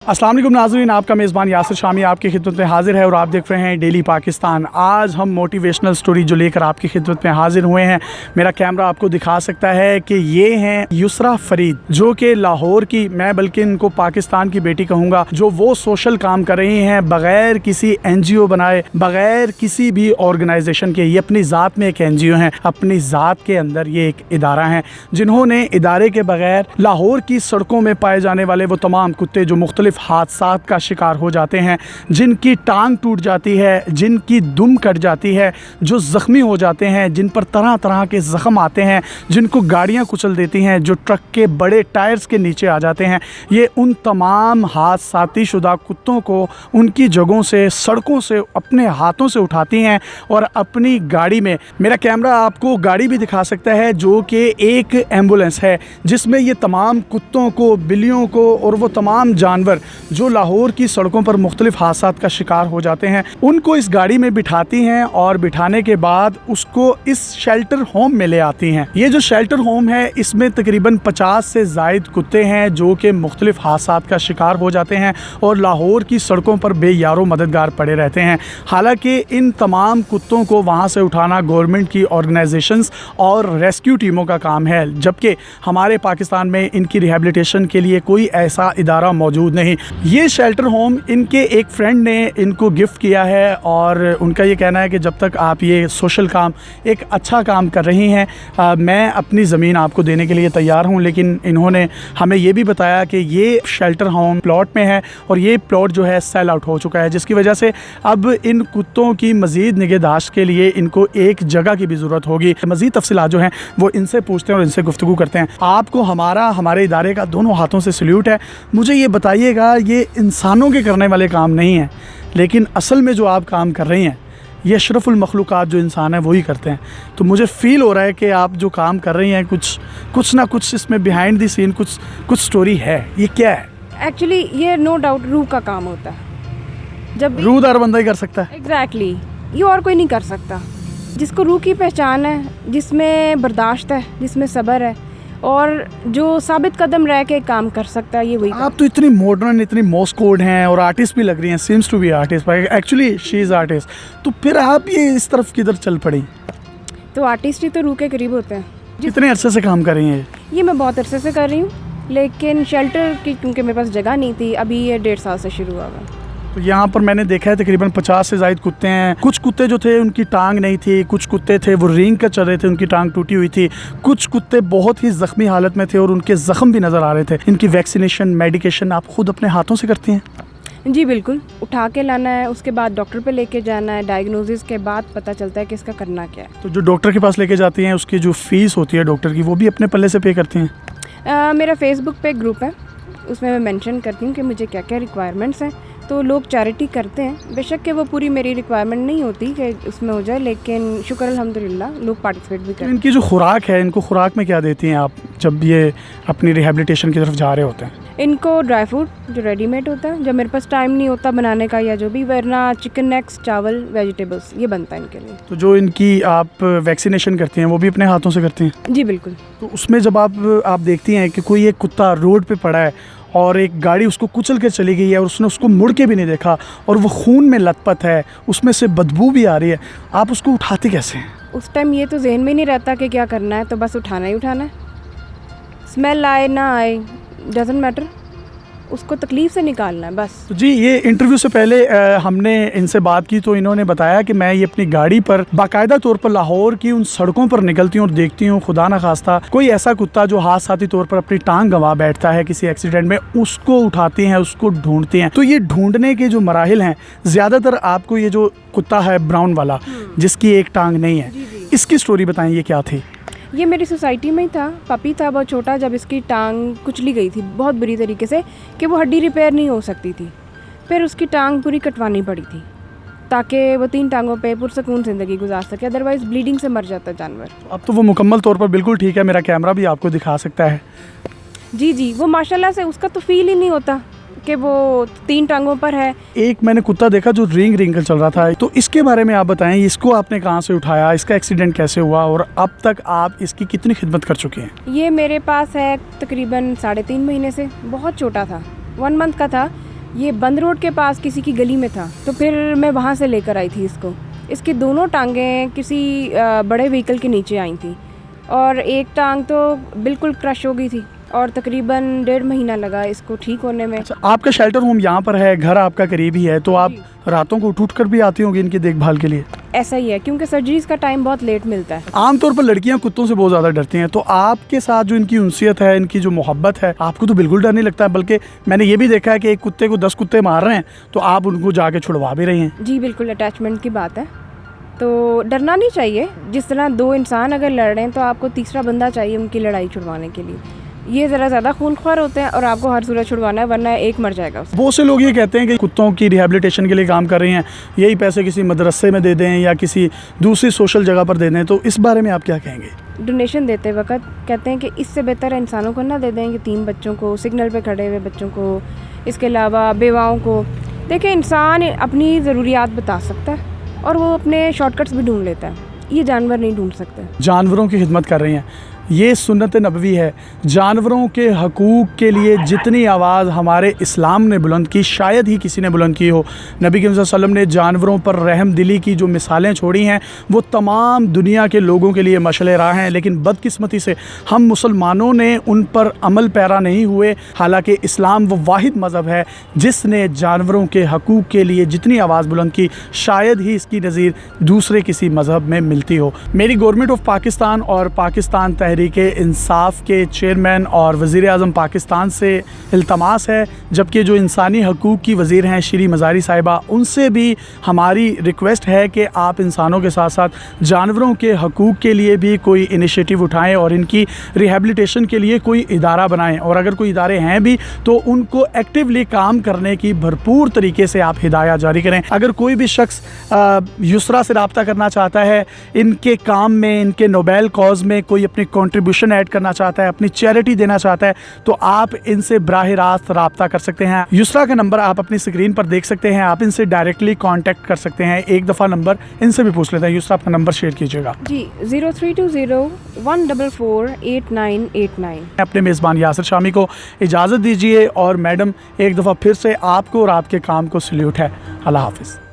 अस्सलाम वालेकुम नाज़रीन, आपका मेज़बान यासिर शामी आपकी खिदमत में हाजिर है और आप देख रहे हैं डेली पाकिस्तान। आज हम मोटिवेशनल स्टोरी जो लेकर आपकी खिदमत में हाजिर हुए हैं। मेरा कैमरा आपको दिखा सकता है कि ये हैं युसरा फरीद, जो कि लाहौर की, मैं बल्कि इनको पाकिस्तान की बेटी कहूँगा, जो वो सोशल काम कर रही हैं बग़ैर किसी NGO बनाए, बग़ैर किसी भी ऑर्गेनाइजेशन के। ये अपनी ज़ात में एक NGO हैं, अपनी ज़ात के अंदर ये एक इदारा हैं, जिन्होंने इदारे के बग़ैर लाहौर की सड़कों में पाए जाने वाले वो तमाम कुत्ते जो मुख्तलिफ हादसात का शिकार हो जाते हैं, जिनकी टांग टूट जाती है, जिनकी दुम कट जाती है, जो ज़ख्मी हो जाते हैं, जिन पर तरह तरह के ज़ख्म आते हैं, जिनको गाड़ियां कुचल देती हैं, जो ट्रक के बड़े टायर्स के नीचे आ जाते हैं, ये उन तमाम हादसाती शुदा कुत्तों को उनकी जगहों से, सड़कों से अपने हाथों से उठाती हैं और अपनी गाड़ी में, मेरा कैमरा आपको गाड़ी भी दिखा सकता है, जो कि एक एम्बुलेंस है जिसमें ये तमाम कुत्तों को, बिल्लियों को और वो तमाम जानवर जो लाहौर की सड़कों पर मुख्तलिफ हादसात का शिकार हो जाते हैं, उनको इस गाड़ी में बिठाती हैं और बिठाने के बाद उसको इस शेल्टर होम में ले आती हैं। ये जो शेल्टर होम है, इसमें तकरीबन 50 से ज़ायद कुत्ते हैं जो कि मुख्तलिफ हादसात का शिकार हो जाते हैं और लाहौर की सड़कों पर बेयारो मददगार पड़े रहते हैं। हालांकि इन तमाम कुत्तों को वहाँ से उठाना गवर्नमेंट की ऑर्गेनाइजेशंस और रेस्क्यू टीमों का काम है, जबकि हमारे पाकिस्तान में इनकी रिहेबिलिटेशन के लिए कोई ऐसा इदारा मौजूद नहीं। ये शेल्टर होम इनके एक फ्रेंड ने इनको गिफ्ट किया है और उनका ये कहना है कि जब तक आप ये सोशल काम, एक अच्छा काम कर रही हैं, मैं अपनी ज़मीन आपको देने के लिए तैयार हूँ। लेकिन इन्होंने हमें ये भी बताया कि ये शेल्टर होम प्लॉट में है और ये प्लॉट जो है सेल आउट हो चुका है, जिसकी वजह से अब इन कुत्तों की मज़ीद निगहदाश्त के लिए इनको एक जगह की भी ज़रूरत होगी। मज़ीद तफसीलात जो हैं वो इनसे पूछते हैं और इनसे गुफ्तगू करते हैं। आपको हमारे इदारे का दोनों हाथों से सल्यूट है। मुझे ये बताइएगा, ये इंसानों के करने वाले काम नहीं है, लेकिन असल में जो आप काम कर रही हैं ये अशरफुल मखलूक़ात जो इंसान है वही करते हैं। तो मुझे फ़ील हो रहा है कि आप जो काम कर रही हैं कुछ ना कुछ इसमें बिहाइंड द सीन कुछ स्टोरी है। ये क्या है? एक्चुअली ये नो डाउट रूह का काम होता है। जब रूहदार बंदा ही कर सकता है। एग्जैक्टली, ये और कोई नहीं कर सकता। जिसको रूह की पहचान है, जिसमें बर्दाश्त है, जिसमें सब्र है और जो साबित कदम रह के काम कर सकता है, ये वही। आप तो इतनी मॉडर्न, इतनी मोस्ट कोड हैं और आर्टिस्ट भी लग रही हैं, seems to be artist, actually she is artist. तो फिर आप ये इस तरफ किधर चल पड़ी? तो आर्टिस्ट ही तो रूह के करीब होते हैं। कितने अरसे से काम कर रही हैं? ये मैं बहुत अरसे से कर रही हूँ, लेकिन शेल्टर की क्योंकि मेरे पास जगह नहीं थी, अभी ये 1.5 साल से शुरू हुआ हुआ। तो यहाँ पर मैंने देखा है तकरीबन 50 से ज़ायद कुत्ते हैं। कुछ कुत्ते जो थे उनकी टांग नहीं थी, कुछ कुत्ते थे वो रेंग कर चल रहे थे, उनकी टांग टूटी हुई थी, कुछ कुत्ते बहुत ही ज़ख्मी हालत में थे और उनके ज़ख्म भी नज़र आ रहे थे। इनकी वैक्सीनेशन, मेडिकेशन आप खुद अपने हाथों से करती हैं? जी बिल्कुल, उठा के लाना है, उसके बाद डॉक्टर पे लेके जाना है, डायग्नोसिस के बाद पता चलता है कि इसका करना क्या है। तो जो डॉक्टर के पास लेके जाती हैं, उसकी जो फ़ीस होती है डॉक्टर की, वो भी अपने पल्ले से पे करती हैं? मेरा फेसबुक पे ग्रुप है, उसमें मैं मेंशन करती हूँ कि मुझे क्या क्या रिक्वायरमेंट्स हैं। तो लोग चैरिटी करते हैं, बेशक कि वो पूरी मेरी रिक्वायरमेंट नहीं होती कि उसमें हो जाए, लेकिन शुक्र अल्हम्दुलिल्लाह लोग पार्टिसिपेट भी करते हैं। इनकी जो खुराक है, इनको खुराक में क्या देती हैं आप जब ये अपनी रिहेबिलिटेशन की तरफ जा रहे होते हैं? इनको ड्राई फ्रूट जो रेडीमेड होता है, जब मेरे पास टाइम नहीं होता बनाने का या जो भी, वरना चिकन नेक्स, चावल, वेजिटेबल्स, ये बनता है इनके लिए। तो जो इनकी आप वैक्सीनेशन करती हैं वो भी अपने हाथों से करती हैं? जी बिल्कुल। तो उसमें जब आप देखती हैं कि कोई एक कुत्ता रोड पे पड़ा है और एक गाड़ी उसको कुचल के चली गई है और उसने उसको मुड़ के भी नहीं देखा और वो खून में लथपथ है, उसमें से बदबू भी आ रही है, आप उसको उठाते कैसे हैं? उस टाइम ये तो जहन में नहीं रहता कि क्या करना है, तो बस उठाना ही उठाना है। स्मेल आए ना आए डजंट मैटर, उसको तकलीफ़ से निकालना है बस। तो जी, ये इंटरव्यू से पहले हमने इनसे बात की तो इन्होंने बताया कि मैं ये अपनी गाड़ी पर बाकायदा तौर पर लाहौर की उन सड़कों पर निकलती हूँ और देखती हूँ, खुदा न खास्ता कोई ऐसा कुत्ता जो हादसाती तौर पर अपनी टांग गंवा बैठता है किसी एक्सीडेंट में, उसको उठाती हैं, उसको ढूंढती हैं। तो ये ढूंढने के जो मराहिल हैं, ज़्यादातर आपको ये जो कुत्ता है ब्राउन वाला जिसकी एक टांग नहीं है, इसकी स्टोरी बताएं, ये क्या थी? ये मेरी सोसाइटी में ही था, पपी था बहुत छोटा, जब इसकी टांग कुचली गई थी बहुत बुरी तरीके से कि वो हड्डी रिपेयर नहीं हो सकती थी। फिर उसकी टांग पूरी कटवानी पड़ी थी ताकि वो 3 टांगों पे पुरसकून ज़िंदगी गुजार सके, अदरवाइज़ ब्लीडिंग से मर जाता जानवर। अब तो वो मुकम्मल तौर पर बिल्कुल ठीक है, मेरा कैमरा भी आपको दिखा सकता है। जी, वो माशाल्लाह से उसका तो फील ही नहीं होता कि वो 3 टांगों पर है। एक मैंने कुत्ता देखा जो रिंग कर चल रहा था, तो इसके बारे में आप बताएं, इसको आपने कहाँ से उठाया, इसका एक्सीडेंट कैसे हुआ और अब तक आप इसकी कितनी खिदमत कर चुके हैं? ये मेरे पास है तकरीबन 3.5 महीने से, बहुत छोटा था, 1 मंथ का था, ये बंद रोड के पास किसी की गली में था, तो फिर मैं वहाँ से लेकर आई थी इसको। इसकी दोनों टांगें किसी बड़े व्हीकल के नीचे आई थी और एक टांग तो बिल्कुल क्रश हो गई थी और तकरीबन 1.5 महीना लगा इसको ठीक होने में। अच्छा, आपका शेल्टर होम यहाँ पर है, घर आपका करीब ही है, तो आप रातों को उठ कर भी आती होंगी इनकी देखभाल के लिए? ऐसा ही है, क्योंकि सर्जरीज का टाइम बहुत लेट मिलता है। आमतौर पर लड़कियां कुत्तों से बहुत ज़्यादा डरती हैं, तो आपके साथ जो इनकी उनसियत है, इनकी जो मोहब्बत है, आपको तो बिल्कुल डर नहीं लगता है, बल्कि मैंने ये भी देखा है कि एक कुत्ते को 10 कुत्ते मार रहे हैं तो आप उनको जाके छुड़वा भी रही हैं। जी बिल्कुल, अटैचमेंट की बात है, तो डरना नहीं चाहिए। जिस तरह 2 इंसान अगर लड़ रहे हैं तो आपको तीसरा बंदा चाहिए उनकी लड़ाई छुड़वाने के लिए। ये ज़रा ज़्यादा खूनख्वार होते हैं और आपको हर सूरत छुड़वाना है, वरना एक मर जाएगा उससे। बहुत से लोग ये कहते हैं कि कुत्तों की रिहेबिलिटेशन के लिए काम कर रही हैं, यही पैसे किसी मदरसे में दे दें या किसी दूसरी सोशल जगह पर दे दें, तो इस बारे में आप क्या कहेंगे? डोनेशन देते वक्त कहते हैं कि इससे बेहतर इंसानों को ना दे दें, कि 3 बच्चों को, सिग्नल पे खड़े हुए बच्चों को, इसके अलावा बेवाओं को। देखिए, इंसान अपनी ज़रूरियात बता सकता है और वो अपने शॉर्टकट्स भी ढूंढ लेता है, ये जानवर नहीं ढूंढ सकते। जानवरों की खिदमत कर रही हैं, ये सुन्नत नबवी है। जानवरों के हकूक़ के लिए जितनी आवाज़ हमारे इस्लाम ने बुलंद की, शायद ही किसी ने बुलंद की हो। नबी करीम सल्लल्लाहु अलैहि वसल्लम ने जानवरों पर रहम दिली की जो मिसालें छोड़ी हैं, वो तमाम दुनिया के लोगों के लिए मशअल राह हैं, लेकिन बदकिस्मती से हम मुसलमानों ने उन पर अमल पैरा नहीं हुए। हालांकि इस्लाम वो वाहिद मज़हब है जिसने जानवरों के हकूक़ के लिए जितनी आवाज़ बुलंद की, शायद ही इसकी नज़ीर दूसरे किसी मज़हब में मिलती हो। मेरी गवर्नमेंट ऑफ पाकिस्तान और पाकिस्तान तहरीक इंसाफ के चेयरमैन और वज़ीर आज़म पाकिस्तान से इल्तमास है, जबकि जो इंसानी हकूक़ की वज़ीर हैं श्री मज़ारी साहिबा, उनसे भी हमारी रिक्वेस्ट है कि आप इंसानों के साथ साथ जानवरों के हकूक़ के लिए भी कोई इनिशिएटिव उठाएं और इनकी रिहेबिलिटेशन के लिए कोई इदारा बनाएं, और अगर कोई इदारे हैं भी तो उनको एक्टिवली काम करने की भरपूर तरीके से आप हिदायत जारी करें। अगर कोई भी शख्स युसरा से रब्ता करना चाहता है, इनके काम में, इनके नोबेल कॉज में कोई अपनी कंट्रीब्यूशन ऐड करना चाहता है, अपनी चैरिटी देना चाहता है, तो आप इनसे बराह रास्त रब्ता कर सकते हैं। युसरा का नंबर आप अपनी स्क्रीन पर देख सकते हैं, आप इनसे डायरेक्टली कांटेक्ट कर सकते हैं। एक दफ़ा नंबर इनसे भी पूछ लेते हैं। युसरा, अपना नंबर शेयर कीजिएगा। जी, 0320-144-8989। अपने मेज़बान यासिर शामी को इजाज़त दीजिए, और मैडम एक दफ़ा फिर से आपको और आपके काम को सल्यूट है। अल्लाह हाफ़िज़।